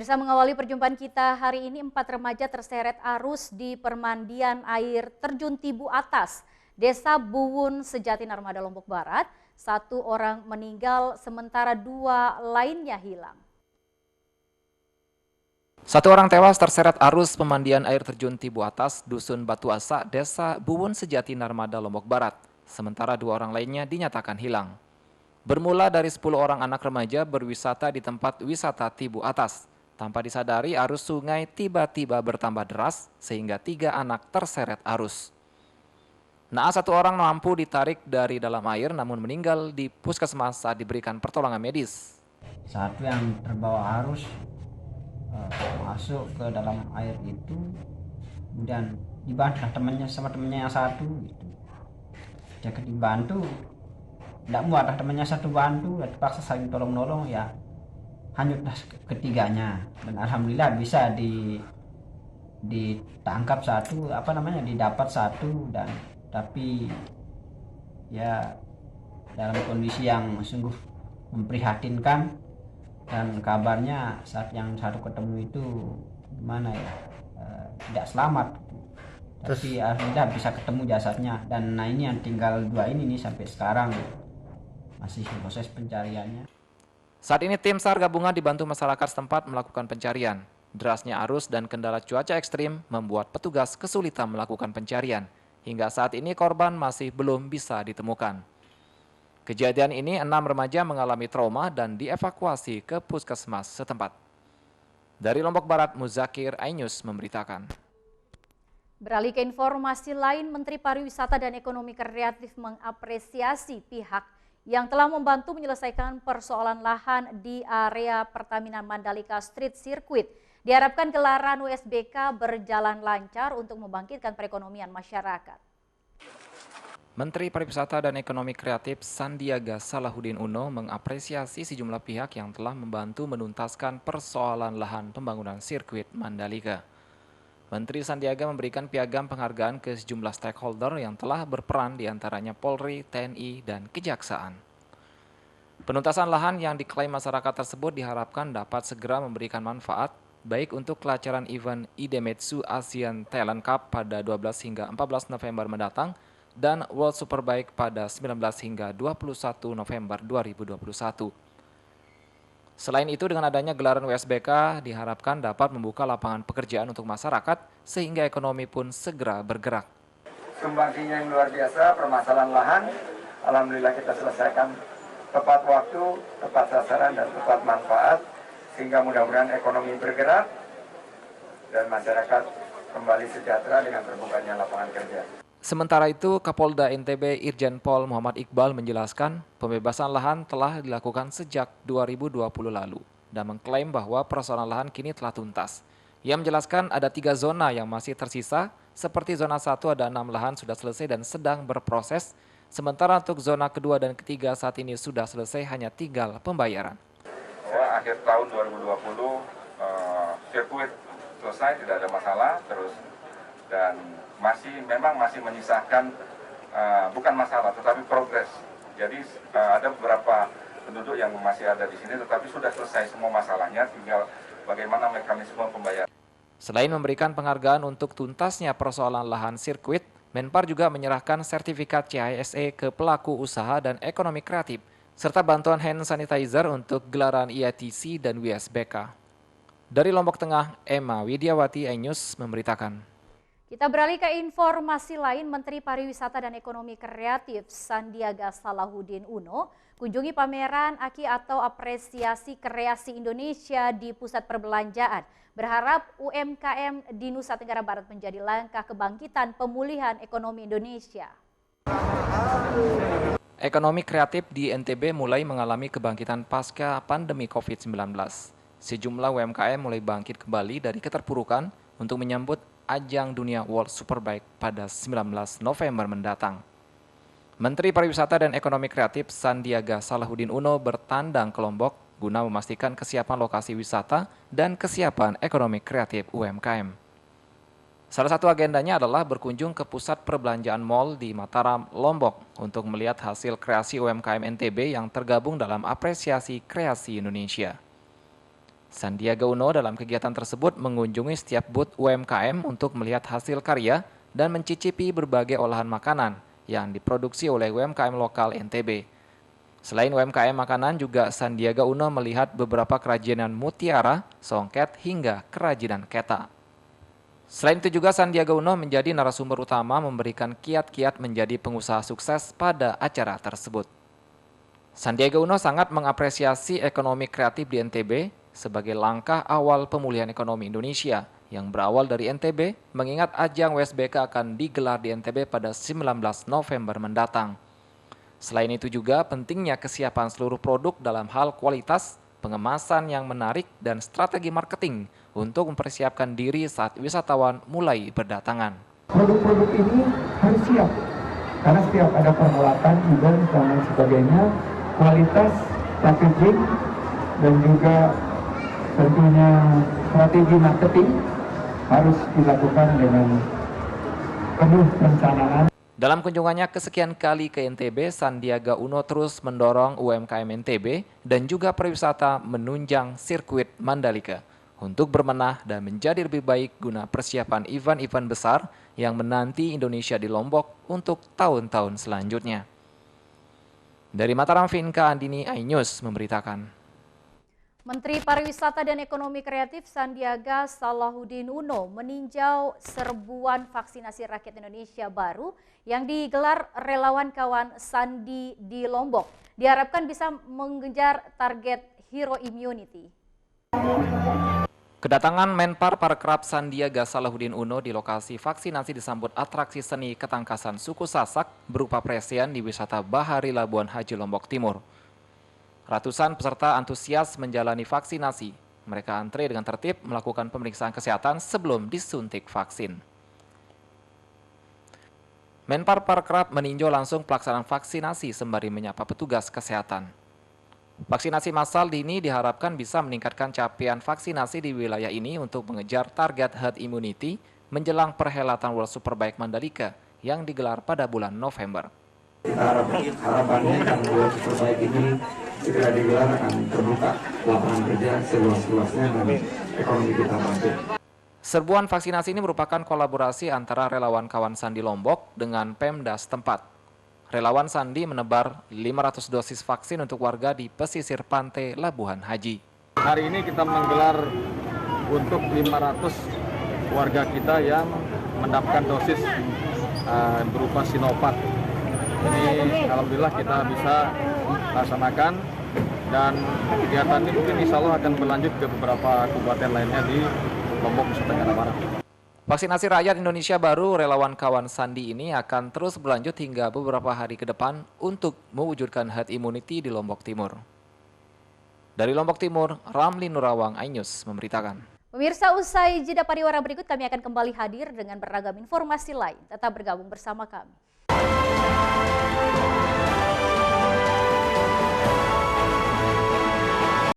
Bisa mengawali perjumpaan kita hari ini, 4 remaja terseret arus di permandian air terjun Tibu Atas, Desa Buwun Sejati Narmada, Lombok Barat. 1 orang meninggal, sementara 2 lainnya hilang. 1 orang tewas terseret arus pemandian air terjun Tibu Atas, Dusun Batu Asa, Desa Buwun Sejati Narmada, Lombok Barat. Sementara 2 orang lainnya dinyatakan hilang. Bermula dari 10 orang anak remaja berwisata di tempat wisata Tibu Atas. Tanpa disadari, arus sungai tiba-tiba bertambah deras sehingga 3 anak terseret arus. Naas 1 orang mampu ditarik dari dalam air namun meninggal di puskesmas saat diberikan pertolongan medis. Satu yang terbawa arus masuk ke dalam air itu, kemudian dibantu temannya sama temannya yang satu gitu. Jadi dibantu, tidak muat temannya satu bantu, terpaksa saling tolong-nolong ya, hanyutlah ketiganya. Dan alhamdulillah bisa ditangkap satu, didapat satu, dan tapi ya dalam kondisi yang sungguh memprihatinkan. Dan kabarnya saat yang satu ketemu itu gimana ya, tidak selamat. Tapi alhamdulillah bisa ketemu jasadnya. Dan nah ini yang tinggal 2 ini nih sampai sekarang masih proses pencariannya. Saat ini tim SAR gabungan dibantu masyarakat setempat melakukan pencarian. Derasnya arus dan kendala cuaca ekstrim membuat petugas kesulitan melakukan pencarian. Hingga saat ini korban masih belum bisa ditemukan. Kejadian ini 6 remaja mengalami trauma dan dievakuasi ke puskesmas setempat. Dari Lombok Barat, Muzakir Ainus memberitakan. Beralih ke informasi lain, Menteri Pariwisata dan Ekonomi Kreatif mengapresiasi pihak yang telah membantu menyelesaikan persoalan lahan di area Pertamina Mandalika Street Circuit. Diharapkan gelaran USBK berjalan lancar untuk membangkitkan perekonomian masyarakat. Menteri Pariwisata dan Ekonomi Kreatif Sandiaga Salahuddin Uno mengapresiasi sejumlah pihak yang telah membantu menuntaskan persoalan lahan pembangunan sirkuit Mandalika. Menteri Sandiaga memberikan piagam penghargaan ke sejumlah stakeholder yang telah berperan diantaranya Polri, TNI, dan Kejaksaan. Penuntasan lahan yang diklaim masyarakat tersebut diharapkan dapat segera memberikan manfaat baik untuk kelancaran event Idemitsu Asian Talent Cup pada 12 hingga 14 November mendatang dan World Superbike pada 19 hingga 21 November 2021. Selain itu, dengan adanya gelaran USBK diharapkan dapat membuka lapangan pekerjaan untuk masyarakat sehingga ekonomi pun segera bergerak. Sumbangsinya yang luar biasa, permasalahan lahan, alhamdulillah kita selesaikan tepat waktu, tepat sasaran, dan tepat manfaat, sehingga mudah-mudahan ekonomi bergerak dan masyarakat kembali sejahtera dengan terbukanya lapangan kerja. Sementara itu, Kapolda NTB Irjen Pol Muhammad Iqbal menjelaskan pembebasan lahan telah dilakukan sejak 2020 lalu dan mengklaim bahwa persoalan lahan kini telah tuntas. Ia menjelaskan ada 3 zona yang masih tersisa, seperti zona 1 ada 6 lahan sudah selesai dan sedang berproses, sementara untuk zona kedua dan ketiga saat ini sudah selesai, hanya tinggal pembayaran. Akhir tahun 2020 sirkuit selesai, tidak ada masalah terus, dan memang masih menyisakan bukan masalah tetapi progres. Jadi ada beberapa penduduk yang masih ada di sini tetapi sudah selesai semua masalahnya, tinggal bagaimana mekanisme pembayaran. Selain memberikan penghargaan untuk tuntasnya persoalan lahan sirkuit, Menpar juga menyerahkan sertifikat CISE ke pelaku usaha dan ekonomi kreatif serta bantuan hand sanitizer untuk gelaran IATC dan USBK. Dari Lombok Tengah, Emma Widiawati, iNews memberitakan. Kita beralih ke informasi lain, Menteri Pariwisata dan Ekonomi Kreatif Sandiaga Salahuddin Uno kunjungi pameran AKI atau Apresiasi Kreasi Indonesia di Pusat Perbelanjaan. Berharap UMKM di Nusa Tenggara Barat menjadi langkah kebangkitan pemulihan ekonomi Indonesia. Ekonomi kreatif di NTB mulai mengalami kebangkitan pasca pandemi COVID-19. Sejumlah UMKM mulai bangkit kembali dari keterpurukan untuk menyambut ajang dunia World Superbike pada 19 November mendatang. Menteri Pariwisata dan Ekonomi Kreatif Sandiaga Salahuddin Uno bertandang ke Lombok guna memastikan kesiapan lokasi wisata dan kesiapan ekonomi kreatif UMKM. Salah satu agendanya adalah berkunjung ke pusat perbelanjaan mal di Mataram, Lombok untuk melihat hasil kreasi UMKM NTB yang tergabung dalam Apresiasi Kreasi Indonesia. Sandiaga Uno dalam kegiatan tersebut mengunjungi setiap booth UMKM untuk melihat hasil karya dan mencicipi berbagai olahan makanan yang diproduksi oleh UMKM lokal NTB. Selain UMKM makanan, juga Sandiaga Uno melihat beberapa kerajinan mutiara, songket, hingga kerajinan keta. Selain itu juga Sandiaga Uno menjadi narasumber utama memberikan kiat-kiat menjadi pengusaha sukses pada acara tersebut. Sandiaga Uno sangat mengapresiasi ekonomi kreatif di NTB sebagai langkah awal pemulihan ekonomi Indonesia yang berawal dari NTB, mengingat ajang WSBK akan digelar di NTB pada 19 November mendatang. Selain itu juga pentingnya kesiapan seluruh produk dalam hal kualitas, pengemasan yang menarik, dan strategi marketing untuk mempersiapkan diri saat wisatawan mulai berdatangan. Produk-produk ini harus siap, karena setiap ada perhelatan, event, dan lain sebagainya, kualitas, packaging, dan juga tentunya strategi marketing harus dilakukan dengan penuh perencanaan. Dalam kunjungannya kesekian kali ke NTB, Sandiaga Uno terus mendorong UMKM NTB dan juga pariwisata menunjang sirkuit Mandalika untuk berbenah dan menjadi lebih baik guna persiapan event-event besar yang menanti Indonesia di Lombok untuk tahun-tahun selanjutnya. Dari Mataram, Vinka Andini, iNews memberitakan. Menteri Pariwisata dan Ekonomi Kreatif Sandiaga Salahuddin Uno meninjau serbuan vaksinasi rakyat Indonesia baru yang digelar relawan kawan Sandi di Lombok. Diharapkan bisa mengejar target hero immunity. Kedatangan Menpar Parekraf Sandiaga Salahuddin Uno di lokasi vaksinasi disambut atraksi seni ketangkasan suku Sasak berupa presian di wisata Bahari Labuan Haji Lombok Timur. Ratusan peserta antusias menjalani vaksinasi. Mereka antre dengan tertib melakukan pemeriksaan kesehatan sebelum disuntik vaksin. Menpar Parekraf meninjau langsung pelaksanaan vaksinasi sembari menyapa petugas kesehatan. Vaksinasi massal ini diharapkan bisa meningkatkan capaian vaksinasi di wilayah ini untuk mengejar target herd immunity menjelang perhelatan World Superbike Mandalika yang digelar pada bulan November. Harapannya kan World Superbike ini segera digelar akan terbuka lapangan kerja seluas-luasnya dan ekonomi kita bangkit. Serbuan vaksinasi ini merupakan kolaborasi antara relawan kawan Sandi Lombok dengan Pemda setempat. Relawan Sandi menebar 500 dosis vaksin untuk warga di pesisir pantai Labuhan Haji. Hari ini kita menggelar untuk 500 warga kita yang mendapatkan dosis berupa Sinovac. Ini alhamdulillah kita bisa laksanakan dan kegiatan ini mungkin insya Allah akan berlanjut ke beberapa kabupaten lainnya di Lombok, Nusa Tenggara Barat. Vaksinasi rakyat Indonesia baru relawan kawan Sandi ini akan terus berlanjut hingga beberapa hari ke depan untuk mewujudkan herd immunity di Lombok Timur. Dari Lombok Timur, Ramli Nurawang, iNews memberitakan. Pemirsa, usai jeda pariwara berikut kami akan kembali hadir dengan beragam informasi lain. Tetap bergabung bersama kami.